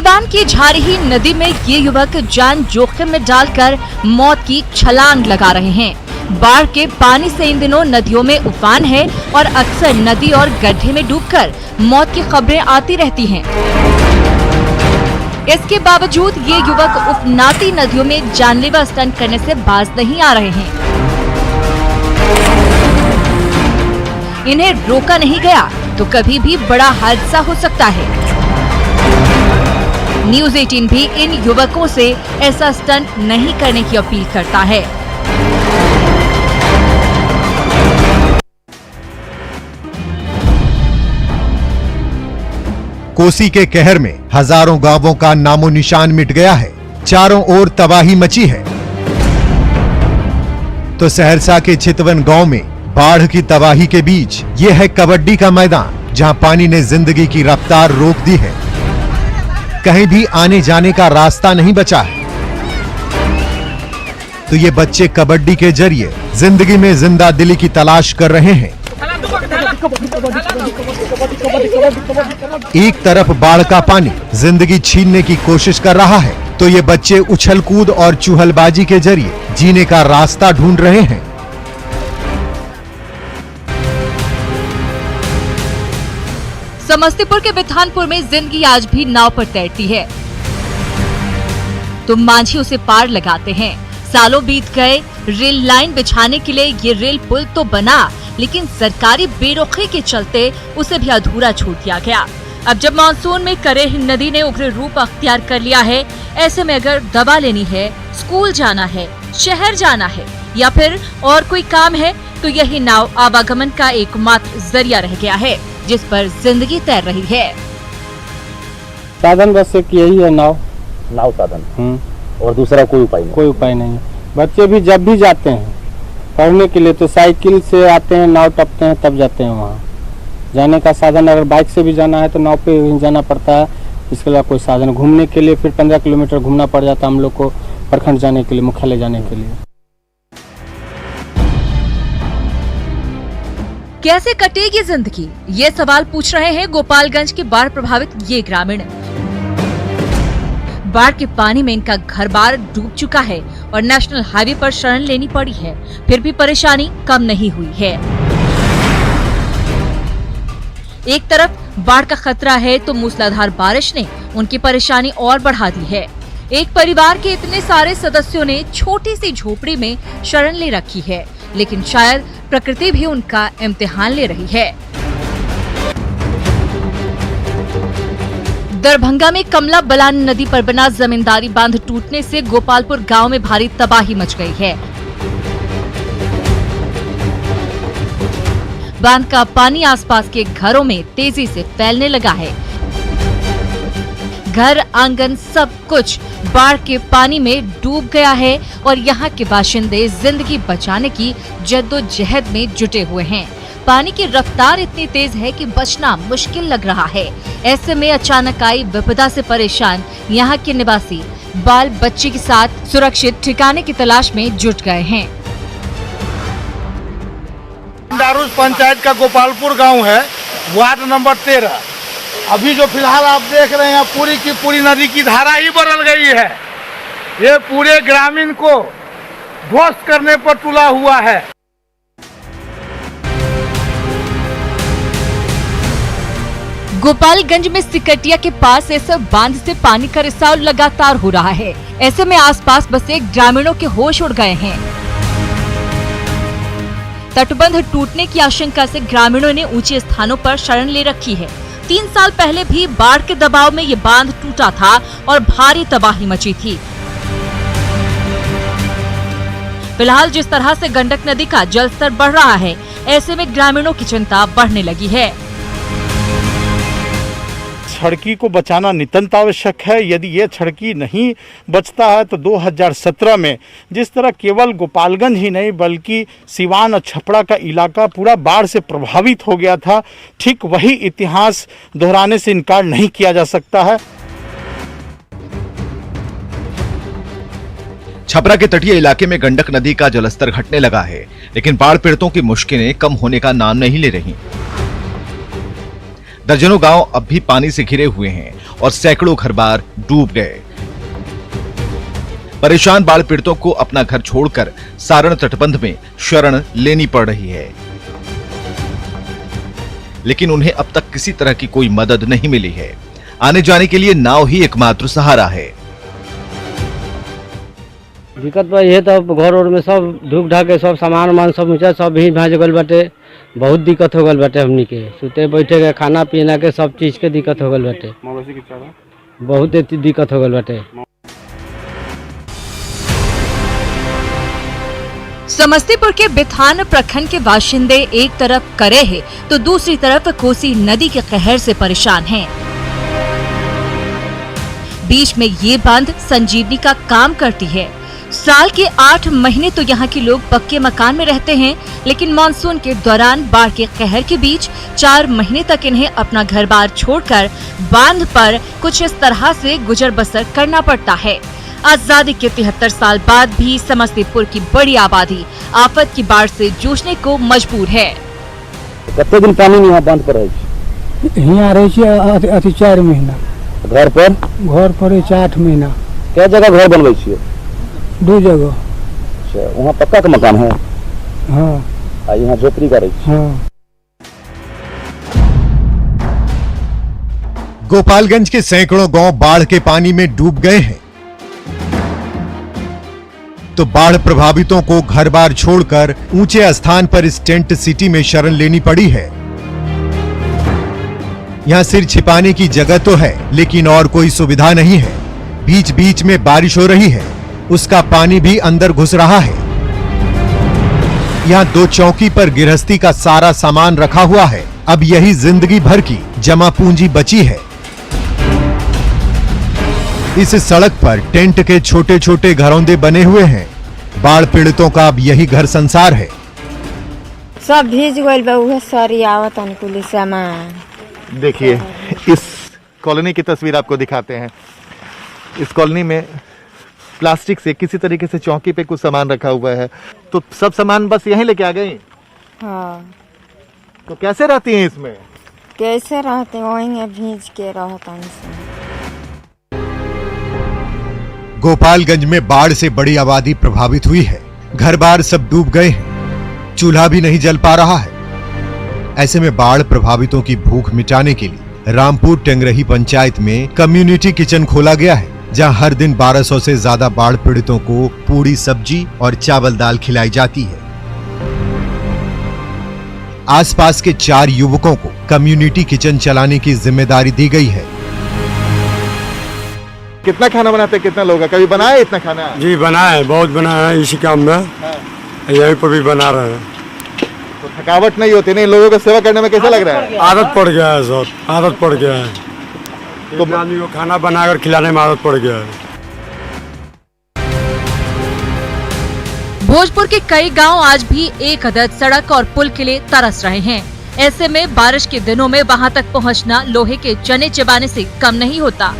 सीवान की झारही नदी में ये युवक जान जोखिम में डालकर मौत की छलांग लगा रहे हैं। बाढ़ के पानी से इन दिनों नदियों में उफान है और अक्सर नदी और गड्ढे में डूबकर मौत की खबरें आती रहती हैं। इसके बावजूद ये युवक उफनाती नदियों में जानलेवा स्टंट करने से बाज नहीं आ रहे हैं। इन्हें रोका नहीं गया तो कभी भी बड़ा हादसा हो सकता है। न्यूज़ 18 भी इन युवकों से ऐसा स्टंट नहीं करने की अपील करता है। कोसी के कहर में हजारों गांवों का नामो निशान मिट गया है। चारों ओर तबाही मची है। तो सहरसा के चितवन गांव में बाढ़ की तबाही के बीच ये है कबड्डी का मैदान, जहां पानी ने जिंदगी की रफ्तार रोक दी है। कहीं भी आने जाने का रास्ता नहीं बचा है। तो ये बच्चे कबड्डी के जरिए जिंदगी में जिंदा दिली की तलाश कर रहे हैं। एक तरफ बाढ़ का पानी जिंदगी छीनने की कोशिश कर रहा है, तो ये बच्चे उछल कूद और चूहलबाजी के जरिए जीने का रास्ता ढूंढ रहे हैं। समस्तीपुर के बिथानपुर में जिंदगी आज भी नाव पर तैरती है, तो मांझी उसे पार लगाते हैं। सालों बीत गए, रेल लाइन बिछाने के लिए ये रेल पुल तो बना, लेकिन सरकारी बेरुखी के चलते उसे भी अधूरा छोड़ दिया गया। अब जब मानसून में करेह नदी ने उग्र रूप अख्तियार कर लिया है, ऐसे में अगर दवा लेनी है, स्कूल जाना है, शहर जाना है या फिर और कोई काम है, तो यही नाव आवागमन का एकमात्र जरिया रह गया है, जिस पर जिंदगी तैर रही है। साधन बस एक यही है, नाव साधन। और दूसरा कोई उपाय नहीं है। बच्चे भी जब भी जाते हैं पढ़ने के लिए तो साइकिल से आते हैं, नाव टपते हैं तब जाते हैं। वहाँ जाने का साधन अगर बाइक से भी जाना है तो नाव पे ही जाना पड़ता है। इसके अलावा कोई साधन, घूमने के लिए फिर 15 किलोमीटर घूमना पड़ जाता है हम लोग को प्रखंड जाने के लिए, मुख्यालय जाने के लिए। कैसे कटेगी जिंदगी, ये सवाल पूछ रहे हैं गोपालगंज के बाढ़ प्रभावित ये ग्रामीण। बाढ़ के पानी में इनका घर बार डूब चुका है और नेशनल हाईवे पर शरण लेनी पड़ी है, फिर भी परेशानी कम नहीं हुई है। एक तरफ बाढ़ का खतरा है तो मूसलाधार बारिश ने उनकी परेशानी और बढ़ा दी है। एक परिवार के इतने सारे सदस्यों ने छोटी सी झोपड़ी में शरण ले रखी है, लेकिन शायद प्रकृति भी उनका इम्तिहान ले रही है। दरभंगा में कमला बलान नदी पर बना जमींदारी बांध टूटने से गोपालपुर गांव में भारी तबाही मच गई है। बांध का पानी आसपास के घरों में तेजी से फैलने लगा है। घर, आंगन, सब कुछ बाढ़ के पानी में डूब गया है और यहाँ के बाशिंदे जिंदगी बचाने की जद्दोजहद में जुटे हुए हैं। पानी की रफ्तार इतनी तेज है कि बचना मुश्किल लग रहा है। ऐसे में अचानक आई विपदा से परेशान यहाँ के निवासी बाल बच्चे के साथ सुरक्षित ठिकाने की तलाश में जुट गए हैं। दारुस पंचायत का गोपालपुर गांव है, वार्ड नंबर 13। अभी जो फिलहाल आप देख रहे हैं, पूरी की पूरी नदी की धारा ही बदल गई है। ये पूरे ग्रामीण को ध्वस्त करने पर तुला हुआ है। गोपालगंज में सिकटिया के पास इस बांध से पानी का रिसाव लगातार हो रहा है। ऐसे में आसपास बसे ग्रामीणों के होश उड़ गए हैं। तटबंध टूटने की आशंका से ग्रामीणों ने ऊंचे स्थानों पर शरण ले रखी है। 3 साल पहले भी बाढ़ के दबाव में ये बांध टूटा था और भारी तबाही मची थी। फिलहाल जिस तरह से गंडक नदी का जलस्तर बढ़ रहा है, ऐसे में ग्रामीणों की चिंता बढ़ने लगी है। छड़की को बचाना नितांत आवश्यक है। यदि ये छड़की नहीं बचता है तो 2017 में जिस तरह केवल गोपालगंज ही नहीं बल्कि सिवान और छपरा का इलाका पूरा बाढ़ से प्रभावित हो गया था, ठीक वही इतिहास दोहराने से इनकार नहीं किया जा सकता है। छपरा के तटीय इलाके में गंडक नदी का जलस्तर घटने लगा है, लेकिन बाढ़ पीड़ितों की मुश्किलें कम होने का नाम नहीं ले रही। दर्जनों गांव अब भी पानी से घिरे हुए हैं और सैकड़ों घरबार डूब गए। परेशान बाढ़ पीड़ितों को अपना घर छोड़कर सारण तटबंध में शरण लेनी पड़ रही है, लेकिन उन्हें अब तक किसी तरह की कोई मदद नहीं मिली है। आने जाने के लिए नाव ही एकमात्र सहारा है। दिक्कत बा ये तो घर और में सब धूप ढाके सब सामान वामान सब नीचे सब भी भाज गल बाटे। बहुत दिक्कत हो गल बाटे हमनी के, सुते बैठे के खाना पीना के सब चीज के दिक्कत हो गल बाटे। बहुत दिक्कत हो गल बाटे। समस्तीपुर के बिथान प्रखंड के बाशिंदे एक तरफ करे है तो दूसरी तरफ कोसी नदी के कहर से परेशान हैं। बीच में ये बांध संजीवनी का काम करती है। साल के 8 महीने तो यहाँ के लोग पक्के मकान में रहते हैं, लेकिन मानसून के दौरान बाढ़ के कहर के बीच 4 महीने तक इन्हें अपना घर बार छोड़कर बांध पर कुछ इस तरह से गुजर बसर करना पड़ता है। आजादी के 73 साल बाद भी समस्तीपुर की बड़ी आबादी आफत की बाढ़ से जूझने को मजबूर है। कितने दिन पानी यहाँ बांध पर यहाँ रही 4 महीना। घर पर 8 महीना। क्या जगह घर बनवे छिए? 2 जगह। अच्छा, वहाँ पक्का का मकान है? हाँ। यहाँ झोपड़ी का रही? हाँ। गोपालगंज के सैकड़ों गांव बाढ़ के पानी में डूब गए हैं, तो बाढ़ प्रभावितों को घर बार छोड़कर ऊंचे स्थान पर इस टेंट सिटी में शरण लेनी पड़ी है। यहाँ सिर छिपाने की जगह तो है, लेकिन और कोई सुविधा नहीं है। बीच बीच में बारिश हो रही है, उसका पानी भी अंदर घुस रहा है। यहाँ 2 चौकी पर गृहस्थी का सारा सामान रखा हुआ है। अब यही जिंदगी भर की जमा पूंजी बची है। इस सड़क पर टेंट के छोटे छोटे घरौंदे बने हुए हैं। बाढ़ पीड़ितों का अब यही घर संसार है। सब भीज गइल बा, उहे सरी आवत अनुकूल सामान। देखिए, इस कॉलोनी की तस्वीर आपको दिखाते हैं। इस कॉलोनी में प्लास्टिक से किसी तरीके से चौकी पे कुछ सामान रखा हुआ है, तो सब सामान बस यहीं लेके आ गई। हाँ। तो कैसे रहती हैं इसमें? कैसे रहते वहीं भीज के रहता। गोपालगंज में बाढ़ से बड़ी आबादी प्रभावित हुई है। घर बार सब डूब गए हैं, चूल्हा भी नहीं जल पा रहा है। ऐसे में बाढ़ प्रभावितों की भूख मिटाने के लिए रामपुर टेंगरही पंचायत में कम्युनिटी किचन खोला गया है, जहां हर दिन 1200 से ज्यादा बाढ़ पीड़ितों को पूरी सब्जी और चावल दाल खिलाई जाती है। आसपास के 4 युवकों को कम्युनिटी किचन चलाने की जिम्मेदारी दी गई है। कितना खाना बनाते हैं? कितना लोग? कभी बनाया इतना खाना? जी बनाए, बहुत बनाया है इसी काम में। यहीं पर भी बना रहे हैं। तो थकावट नहीं होती? नहीं, लोगों को सेवा करने में कैसा लग रहा है? आदत पड़ गया है, सब आदत पड़ गया है। तो आदमी को खाना बनाकर खिलाने में आदत पड़ गया है। भोजपुर के कई गांव आज भी एक अदद सड़क और पुल के लिए तरस रहे हैं। ऐसे में बारिश के दिनों में वहां तक पहुंचना लोहे के चने चबाने से कम नहीं होता।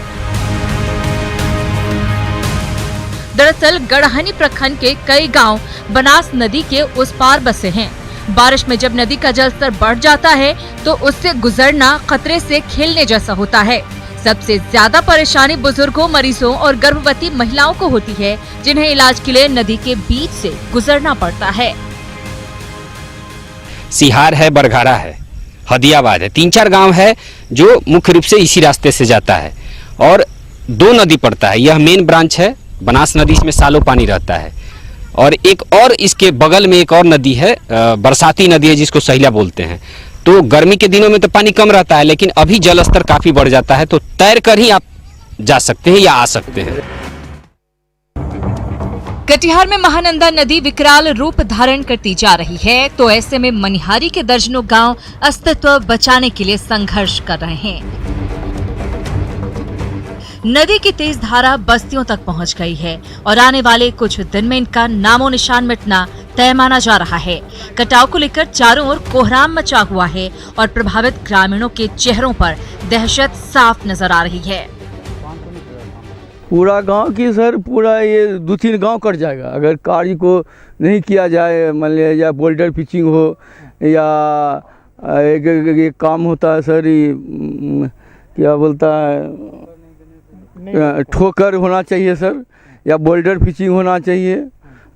दरअसल गढ़हनी प्रखंड के कई गांव बनास नदी के उस पार बसे हैं। बारिश में जब नदी का जलस्तर बढ़ जाता है तो उससे गुजरना खतरे से खेलने जैसा होता है। सबसे ज्यादा परेशानी बुजुर्गों, मरीजों और गर्भवती महिलाओं को होती है, जिन्हें इलाज के लिए नदी के बीच से गुजरना पड़ता है। सिहार है, बरघारा है, हदियाबाद है, 3-4 गांव है जो मुख्य रूप से इसी रास्ते से जाता है और 2 नदी पड़ता है। यह मेन ब्रांच है बनास नदी, इसमें सालों पानी रहता है। और एक और इसके बगल में एक और नदी है, बरसाती नदी है जिसको सहिला बोलते हैं। तो गर्मी के दिनों में तो पानी कम रहता है, लेकिन अभी जल स्तर काफी बढ़ जाता है, तो तैर कर ही आप जा सकते हैं या आ सकते हैं। कटिहार में महानंदा नदी विकराल रूप धारण करती जा रही है, तो ऐसे में मनिहारी के दर्जनों गांव अस्तित्व बचाने के लिए संघर्ष कर रहे हैं। नदी की तेज धारा बस्तियों तक पहुंच गई है और आने वाले कुछ दिन में इनका नामो निशान मिटना तय माना जा रहा है। कटाव को लेकर चारों ओर कोहराम मचा हुआ है और प्रभावित ग्रामीणों के चेहरों पर दहशत साफ नजर आ रही है। पूरा गांव की सर, पूरा ये 2-3 गांव कट जाएगा अगर कार्य को नहीं किया जाए। मान लिया या बोल्डर पिचिंग हो या एक काम होता है सर, ये क्या बोलता है, ठोकर होना चाहिए सर, या बोल्डर फिशिंग होना चाहिए।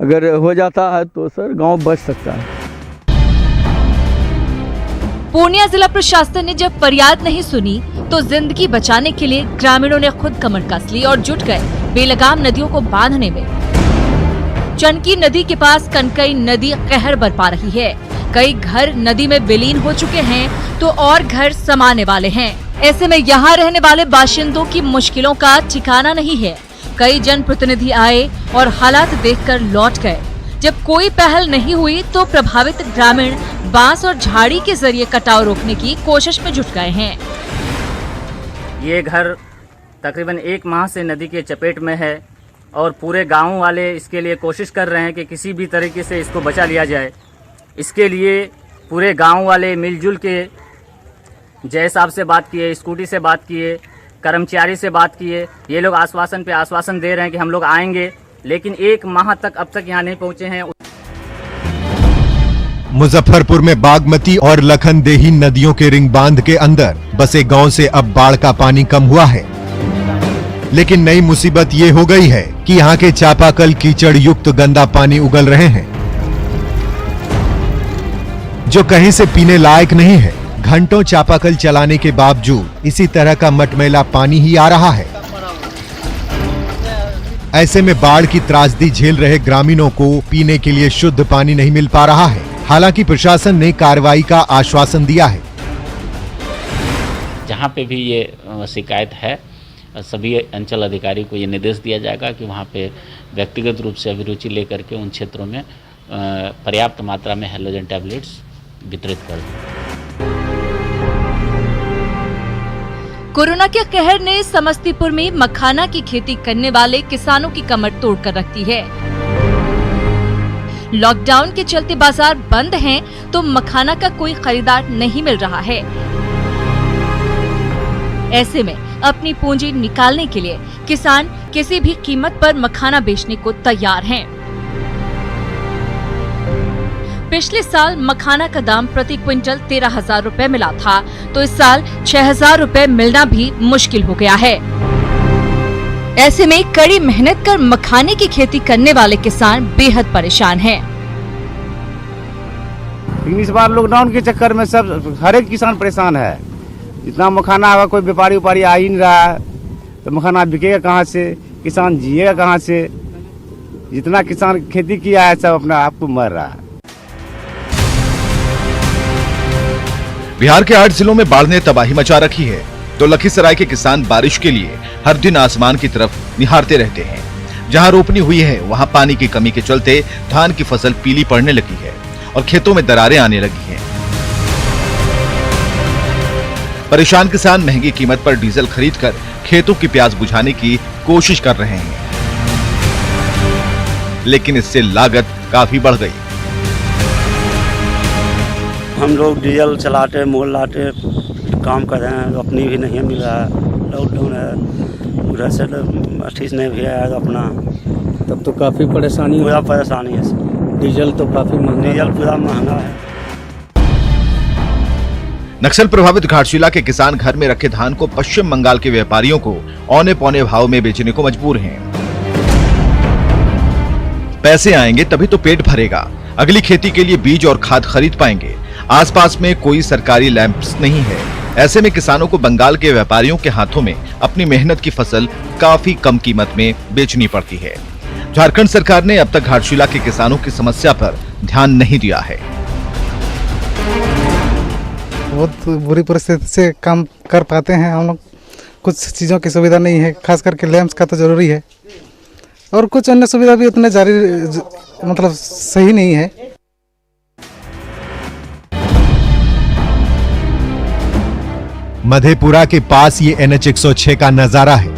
अगर हो जाता है तो सर गांव बच सकता है। पूर्णिया जिला प्रशासन ने जब फरियाद नहीं सुनी तो जिंदगी बचाने के लिए ग्रामीणों ने खुद कमर कस ली और जुट गए बेलगाम नदियों को बांधने में। चनकी नदी के पास कनकई नदी कहर बरपा रही है। कई घर नदी में विलीन हो चुके हैं तो और घर समाने वाले हैं। ऐसे में यहाँ रहने वाले बाशिंदों की मुश्किलों का ठिकाना नहीं है। कई जनप्रतिनिधि आए और हालात देखकर लौट गए। जब कोई पहल नहीं हुई तो प्रभावित ग्रामीण बांस और झाड़ी के जरिए कटाव रोकने की कोशिश में जुट गए हैं। ये घर तकरीबन 1 माह से नदी के चपेट में है और पूरे गांव वाले इसके लिए कोशिश कर रहे हैं कि किसी भी तरीके से इसको बचा लिया जाए। इसके लिए पूरे गांव वाले मिलजुल के जय साहब से बात किए, स्कूटी से बात किए, कर्मचारी से बात किए। ये लोग आश्वासन पे आश्वासन दे रहे हैं कि हम लोग आएंगे, लेकिन 1 माह तक अब तक यहाँ नहीं पहुँचे हैं। मुजफ्फरपुर में बागमती और लखनदेही नदियों के रिंग बांध के अंदर बसे गांव से अब बाढ़ का पानी कम हुआ है, लेकिन नई मुसीबत ये हो गई है कि यहाँ के चापाकल कीचड़ युक्त गंदा पानी उगल रहे हैं जो कहीं से पीने लायक नहीं है। घंटों चापाकल चलाने के बावजूद इसी तरह का मटमैला पानी ही आ रहा है। ऐसे में बाढ़ की त्रासदी झेल रहे ग्रामीणों को पीने के लिए शुद्ध पानी नहीं मिल पा रहा है। हालांकि प्रशासन ने कार्रवाई का आश्वासन दिया है। जहां पे भी ये शिकायत है, सभी अंचल अधिकारी को ये निर्देश दिया जाएगा कि वहां पे व्यक्तिगत रूप से अभिरुचि लेकर के उन क्षेत्रों में पर्याप्त मात्रा में हैलोजन टैबलेट्स वितरित कर दें। कोरोना के कहर ने समस्तीपुर में मखाना की खेती करने वाले किसानों की कमर तोड़कर रख दी है। लॉकडाउन के चलते बाजार बंद हैं, तो मखाना का कोई खरीदार नहीं मिल रहा है। ऐसे में अपनी पूंजी निकालने के लिए किसान किसी भी कीमत पर मखाना बेचने को तैयार हैं। पिछले साल मखाना का दाम प्रति क्विंटल 13,000 रुपए मिला था, तो इस साल 6,000 रुपए मिलना भी मुश्किल हो गया है। ऐसे में कड़ी मेहनत कर मखाने की खेती करने वाले किसान बेहद परेशान हैं। इस बार लॉकडाउन के चक्कर में सब हर एक किसान परेशान है। इतना मखाना होगा, कोई व्यापारी आ ही नहीं रहा है, तो मखाना बिकेगा कहाँ से, किसान जिएगा कहाँ से। जितना किसान खेती किया है सब अपना आप को मर रहा है। बिहार के 8 जिलों में बाढ़ ने तबाही मचा रखी है, तो लखीसराय के किसान बारिश के लिए हर दिन आसमान की तरफ निहारते रहते हैं। जहां रोपनी हुई है वहां पानी की कमी के चलते धान की फसल पीली पड़ने लगी है और खेतों में दरारें आने लगी हैं। परेशान किसान महंगी कीमत पर डीजल खरीदकर खेतों की प्यास बुझाने की कोशिश कर रहे हैं, लेकिन इससे लागत काफी बढ़ गई। हम लोग डीजल चलाते मोल लाते काम कर रहे हैं, अपनी भी नहीं मिल रहा है। लॉकडाउन है, उधर से ठीक नहीं भी है अपना, तब तो काफी परेशानी पूरा परेशानी है। डीजल तो काफी महंगा, डीजल पूरा महंगा है। नक्सल प्रभावित घाटशिला के किसान घर में रखे धान को पश्चिम बंगाल के व्यापारियों को औने पौने भाव में बेचने को मजबूर हैं। पैसे आएंगे तभी तो पेट भरेगा। अगली खेती के लिए बीज और खाद खरीद पाएंगे। आसपास में कोई सरकारी लैंप्स नहीं है। ऐसे में किसानों को बंगाल के व्यापारियों के हाथों में अपनी मेहनत की फसल काफी कम कीमत में बेचनी पड़ती है। झारखंड सरकार ने अब तक घाटशिला के किसानों की समस्या पर ध्यान नहीं दिया है। बहुत बुरी परिस्थिति से काम कर पाते हैं हम लोग। कुछ चीज़ों की सुविधा नहीं है, खास करके लैंप्स का तो जरूरी है, और कुछ अन्य सुविधा भी उतने जारी मतलब सही नहीं है। मधेपुरा के पास ये NH 106 का नजारा है।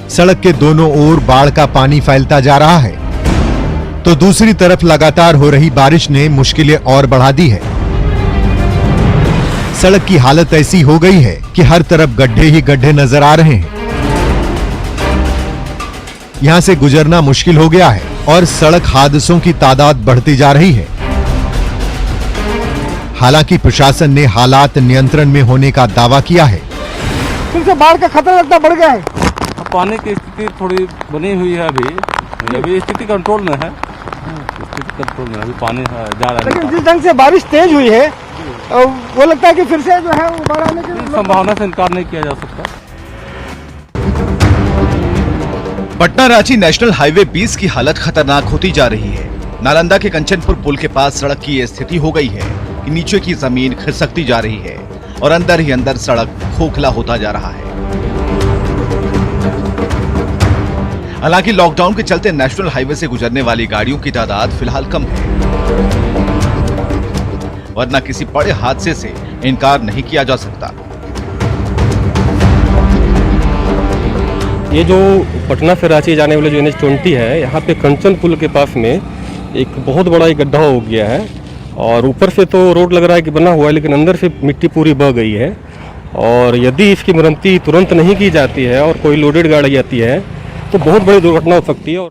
सड़क के दोनों ओर बाढ़ का पानी फैलता जा रहा है, तो दूसरी तरफ लगातार हो रही बारिश ने मुश्किलें और बढ़ा दी है। सड़क की हालत ऐसी हो गई है कि हर तरफ गड्ढे ही गड्ढे नजर आ रहे हैं। यहां से गुजरना मुश्किल हो गया है और सड़क हादसों की तादाद बढ़ती जा रही है। हालांकि प्रशासन ने हालात नियंत्रण में होने का दावा किया है। फिर से बाढ़ का खतरा लगता बढ़ गया है। पानी की स्थिति थोड़ी बनी हुई है, अभी स्थिति कंट्रोल में है, अभी पानी जा रहा है। लेकिन जिस ढंग से बारिश तेज हुई है वो लगता है कि फिर से जो है वो बाढ़ आने की संभावना से इनकार नहीं किया जा सकता। पटना रांची नेशनल हाईवे 20 की हालत खतरनाक होती जा रही है। नालंदा के कंचनपुर पुल के पास सड़क की ये स्थिति हो गई है कि नीचे की जमीन खिसकती जा रही है और अंदर ही अंदर सड़क खोखला होता जा रहा है। हालांकि लॉकडाउन के चलते नेशनल हाईवे से गुजरने वाली गाड़ियों की तादाद फिलहाल कम है, वरना किसी बड़े हादसे से इनकार नहीं किया जा सकता। ये जो पटना से रांची जाने वाले जो NH-20 है, यहाँ पे कंचन पुल के पास में एक बहुत बड़ा एक गड्ढा हो गया है और ऊपर से तो रोड लग रहा है कि बना हुआ है, लेकिन अंदर से मिट्टी पूरी बह गई है और यदि इसकी मरम्मती तुरंत नहीं की जाती है और कोई लोडेड गाड़ी आती है तो बहुत बड़ी दुर्घटना हो सकती है।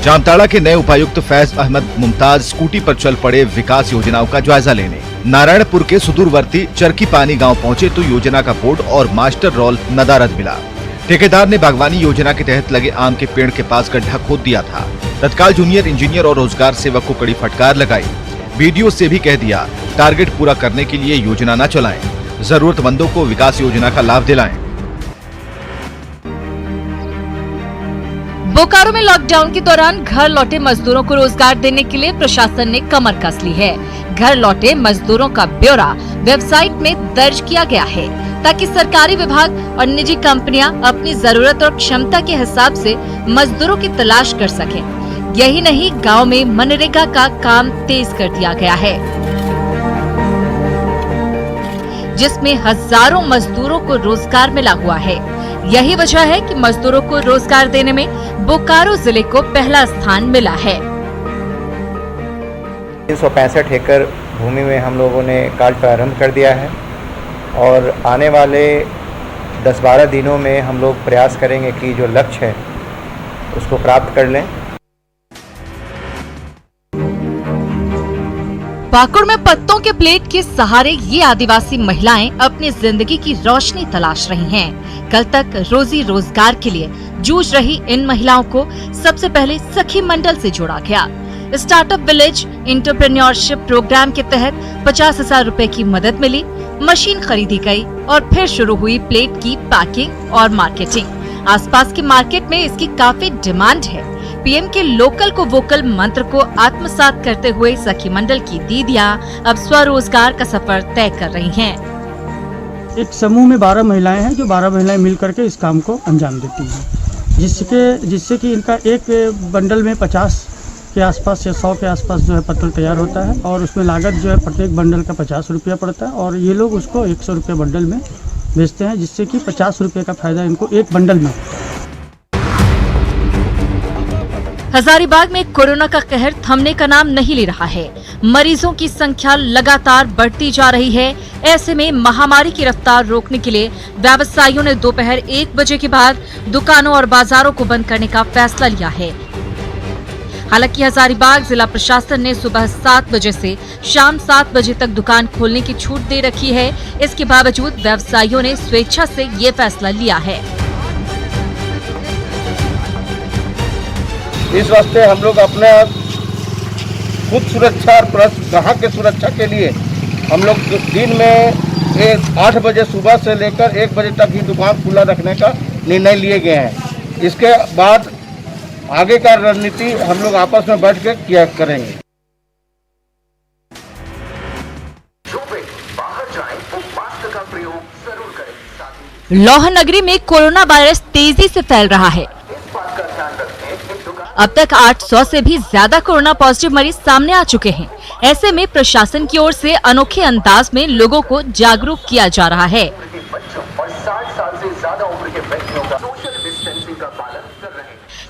जामताड़ा के नए उपायुक्त फैज अहमद मुमताज स्कूटी पर चल पड़े विकास योजनाओं का जायजा लेने नारायणपुर के सुदूरवर्ती चरकी पानी गांव पहुंचे तो योजना का बोर्ड और मास्टर रोल नदारद मिला। ठेकेदार ने बागवानी योजना के तहत लगे आम के पेड़ के पास गड्ढा खोद दिया था। तत्काल जूनियर इंजीनियर और रोजगार सेवक को कड़ी फटकार लगाई। बीडीओ से भी कह दिया टारगेट पूरा करने के लिए योजना न चलाएं, जरूरतमंदों को विकास योजना का लाभ दिलाएं। बोकारो में लॉकडाउन के दौरान घर लौटे मजदूरों को रोजगार देने के लिए प्रशासन ने कमर कस ली है। घर लौटे मजदूरों का ब्यौरा वेबसाइट में दर्ज किया गया है ताकि सरकारी विभाग और निजी कंपनियां अपनी जरूरत और क्षमता के हिसाब से मजदूरों की तलाश कर सकें। यही नहीं, गांव में मनरेगा का काम तेज कर दिया गया है, जिसमें हजारों मजदूरों को रोजगार मिला हुआ है। यही वजह है कि मजदूरों को रोजगार देने में बोकारो जिले को पहला स्थान मिला है। 365 एकड़ भूमि में हम लोगों ने कार्य प्रारंभ कर दिया है और आने वाले 10-12 दिनों में हम लोग प्रयास करेंगे कि जो लक्ष्य है उसको प्राप्त कर लें। पाकुड़ में पत्तों के प्लेट के सहारे ये आदिवासी महिलाएं अपनी जिंदगी की रोशनी तलाश रही हैं। कल तक रोजी रोजगार के लिए जूझ रही इन महिलाओं को सबसे पहले सखी मंडल से जोड़ा गया। स्टार्टअप विलेज एंटरप्रेन्योरशिप प्रोग्राम के तहत 50,000 रुपए की मदद मिली, मशीन खरीदी गई और फिर शुरू हुई प्लेट की पैकिंग और मार्केटिंग। आसपास के मार्केट में इसकी काफी डिमांड है। पीएम के लोकल को वोकल मंत्र को आत्मसात करते हुए सखी मंडल की दीदियां अब स्वरोजगार का सफर तय कर रही हैं। एक समूह में 12 महिलाएं हैं जो 12 महिलाएं मिल करके इस काम को अंजाम देती हैं, जिससे कि इनका एक बंडल में 50 के आसपास या 100 के आसपास जो है पत्तल तैयार होता है और उसमें लागत जो है प्रत्येक बंडल का 50 रुपया पड़ता है और ये लोग उसको 100 रुपये बंडल में बेचते हैं, जिससे कि 50 रुपये का फायदा इनको एक बंडल में। हजारीबाग में कोरोना का कहर थमने का नाम नहीं ले रहा है। मरीजों की संख्या लगातार बढ़ती जा रही है। ऐसे में महामारी की रफ्तार रोकने के लिए व्यवसायियों ने दोपहर 1 बजे के बाद दुकानों और बाजारों को बंद करने का फैसला लिया है। हालांकि हजारीबाग जिला प्रशासन ने सुबह 7 बजे से शाम 7 बजे तक दुकान खोलने की छूट दे रखी है। इसके बावजूद व्यवसायियों ने स्वेच्छा से ये फैसला लिया है। इस वास्ते हम लोग अपने खुद सुरक्षा और प्लस ग्राहक के सुरक्षा के लिए हम लोग दिन में 8 बजे सुबह से लेकर 1 बजे तक ही दुकान खुला रखने का निर्णय लिए गए हैं। इसके बाद आगे का रणनीति हम लोग आपस में बैठ के किया करेंगे। लोहर नगरी में कोरोना वायरस तेजी से फैल रहा है। अब तक 800 से भी ज्यादा कोरोना पॉजिटिव मरीज सामने आ चुके हैं। ऐसे में प्रशासन की ओर से अनोखे अंदाज में लोगों को जागरूक किया जा रहा है।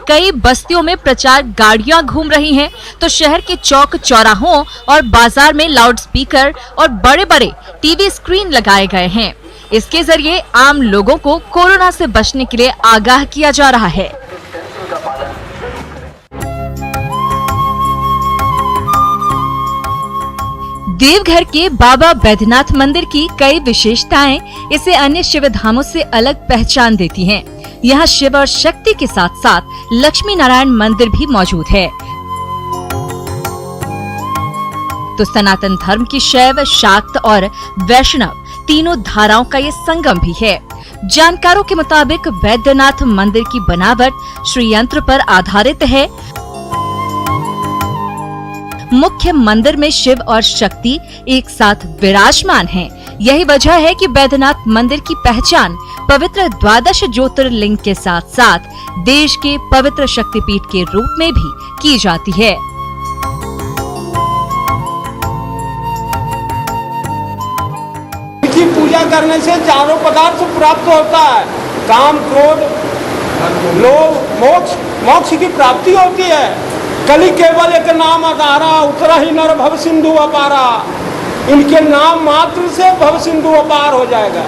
कई बस्तियों में प्रचार गाड़ियां घूम रही हैं, तो शहर के चौक चौराहों और बाजार में लाउडस्पीकर और बड़े-बड़े टीवी स्क्रीन लगाए गए हैं। इसके जरिए आम लोगों को कोरोना से बचने के लिए आगाह किया जा रहा है। देवघर के बाबा बैद्यनाथ मंदिर की कई विशेषताएं इसे अन्य शिव धामों से अलग पहचान देती हैं। यहाँ शिव और शक्ति के साथ साथ लक्ष्मी नारायण मंदिर भी मौजूद है। तो सनातन धर्म की शैव, शाक्त और वैष्णव तीनों धाराओं का ये संगम भी है। जानकारों के मुताबिक बैद्यनाथ मंदिर की बनावट श्री यंत्र पर आधारित है। मुख्य मंदिर में शिव और शक्ति एक साथ विराजमान हैं। यही वजह है कि बैद्यनाथ मंदिर की पहचान पवित्र 12 ज्योतिर्लिंग के साथ साथ देश के पवित्र शक्तिपीठ के रूप में भी की जाती है। इसी पूजा करने से चारों पदार्थ प्राप्त होता है। काम, क्रोध, लोभ, मोक्ष की प्राप्ति होती है। कली केवल एक नाम आधारा, उतरा ही नर भव सिंधु अपारा। इनके नाम मात्र से भव सिंधु अपार हो जाएगा।